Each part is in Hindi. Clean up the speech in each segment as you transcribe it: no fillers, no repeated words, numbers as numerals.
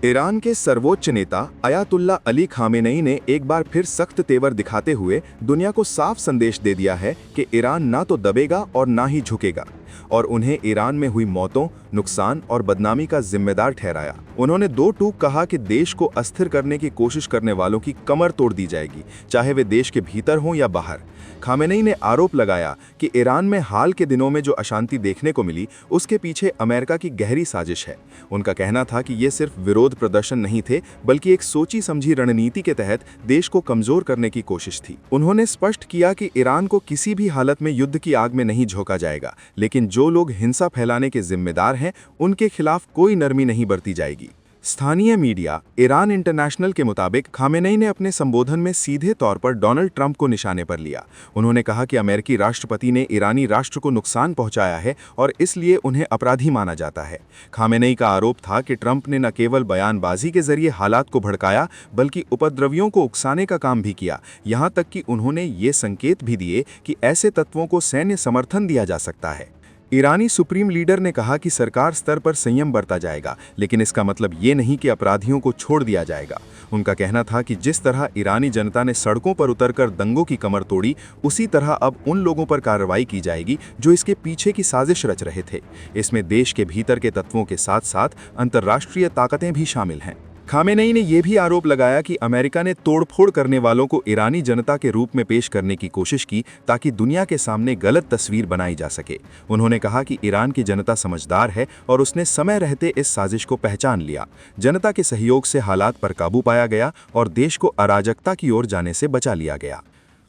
ईरान के सर्वोच्च नेता अयातुल्ला अली खामेनेई ने एक बार फिर सख्त तेवर दिखाते हुए दुनिया को साफ संदेश दे दिया है कि ईरान ना तो दबेगा और ना ही झुकेगा, और उन्हें ईरान में हुई मौतों, नुकसान और बदनामी का जिम्मेदार ठहराया। उन्होंने दो टूक कहा कि देश को अस्थिर करने की कोशिश करने वालों की कमर तोड़ दी जाएगी, चाहे वे देश के भीतर हों या बाहर। खामेनेई ने आरोप लगाया कि ईरान में हाल के दिनों में जो अशांति देखने को मिली, उसके पीछे अमेरिका की गहरी साजिश है। उनका कहना था कि ये सिर्फ विरोध प्रदर्शन नहीं थे, बल्कि एक सोची समझी रणनीति के तहत देश को कमजोर करने की कोशिश थी। उन्होंने स्पष्ट किया कि ईरान को किसी भी हालत में युद्ध की आग में नहीं झोंका जाएगा, लेकिन जो लोग हिंसा फैलाने के जिम्मेदार हैं, उनके खिलाफ कोई नरमी नहीं बरती जाएगी। स्थानीय मीडिया ईरान इंटरनेशनल के मुताबिक खामेनेई ने अपने संबोधन में सीधे तौर पर डोनाल्ड ट्रंप को निशाने पर लिया। उन्होंने कहा कि अमेरिकी राष्ट्रपति ने ईरानी राष्ट्र को नुकसान पहुंचाया है और इसलिए उन्हें अपराधी माना जाता है। खामेनेई का आरोप था कि ट्रंप ने न केवल बयानबाजी के जरिए हालात को भड़काया, बल्कि उपद्रवियों को उकसाने का काम भी किया। यहाँ तक कि उन्होंने ये संकेत भी दिए कि ऐसे तत्वों को सैन्य समर्थन दिया जा सकता है। ईरानी सुप्रीम लीडर ने कहा कि सरकार स्तर पर संयम बरता जाएगा, लेकिन इसका मतलब ये नहीं कि अपराधियों को छोड़ दिया जाएगा। उनका कहना था कि जिस तरह ईरानी जनता ने सड़कों पर उतरकर दंगों की कमर तोड़ी, उसी तरह अब उन लोगों पर कार्रवाई की जाएगी जो इसके पीछे की साजिश रच रहे थे। इसमें देश के भीतर के तत्वों के साथ साथ अंतर्राष्ट्रीय ताकतें भी शामिल हैं। खामेनेई ने यह भी आरोप लगाया कि अमेरिका ने तोड़फोड़ करने वालों को ईरानी जनता के रूप में पेश करने की कोशिश की, ताकि दुनिया के सामने गलत तस्वीर बनाई जा सके। उन्होंने कहा कि ईरान की जनता समझदार है और उसने समय रहते इस साजिश को पहचान लिया। जनता के सहयोग से हालात पर काबू पाया गया और देश को अराजकता की ओर जाने से बचा लिया गया।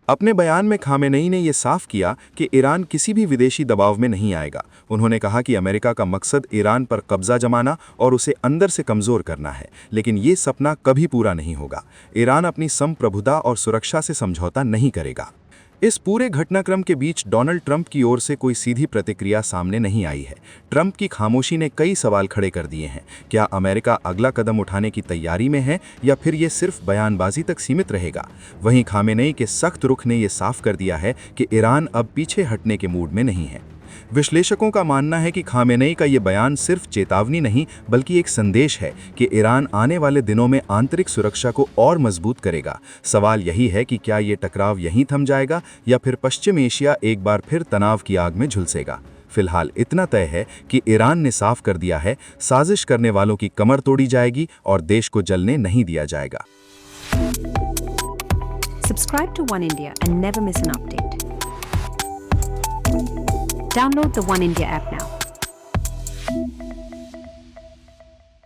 अपने बयान में खामेनेई ने यह साफ किया कि ईरान किसी भी विदेशी दबाव में नहीं आएगा। उन्होंने कहा कि अमेरिका का मकसद ईरान पर कब्जा जमाना और उसे अंदर से कमज़ोर करना है, लेकिन ये सपना कभी पूरा नहीं होगा। ईरान अपनी संप्रभुता और सुरक्षा से समझौता नहीं करेगा। इस पूरे घटनाक्रम के बीच डोनाल्ड ट्रंप की ओर से कोई सीधी प्रतिक्रिया सामने नहीं आई है। ट्रंप की खामोशी ने कई सवाल खड़े कर दिए हैं। क्या अमेरिका अगला कदम उठाने की तैयारी में है, या फिर ये सिर्फ बयानबाजी तक सीमित रहेगा? वहीं खामेनेई के सख्त रुख ने यह साफ कर दिया है कि ईरान अब पीछे हटने के मूड में नहीं है। विश्लेषकों का मानना है कि खामेनेई का ये बयान सिर्फ चेतावनी नहीं, बल्कि एक संदेश है कि ईरान आने वाले दिनों में आंतरिक सुरक्षा को और मजबूत करेगा। सवाल यही है कि क्या ये टकराव यहीं थम जाएगा, या फिर पश्चिम एशिया एक बार फिर तनाव की आग में झुलसेगा। फिलहाल इतना तय है कि ईरान ने साफ कर दिया है, साजिश करने वालों की कमर तोड़ी जाएगी और देश को जलने नहीं दिया जाएगा। Subscribe to One India and never miss an update. Download the One India app now.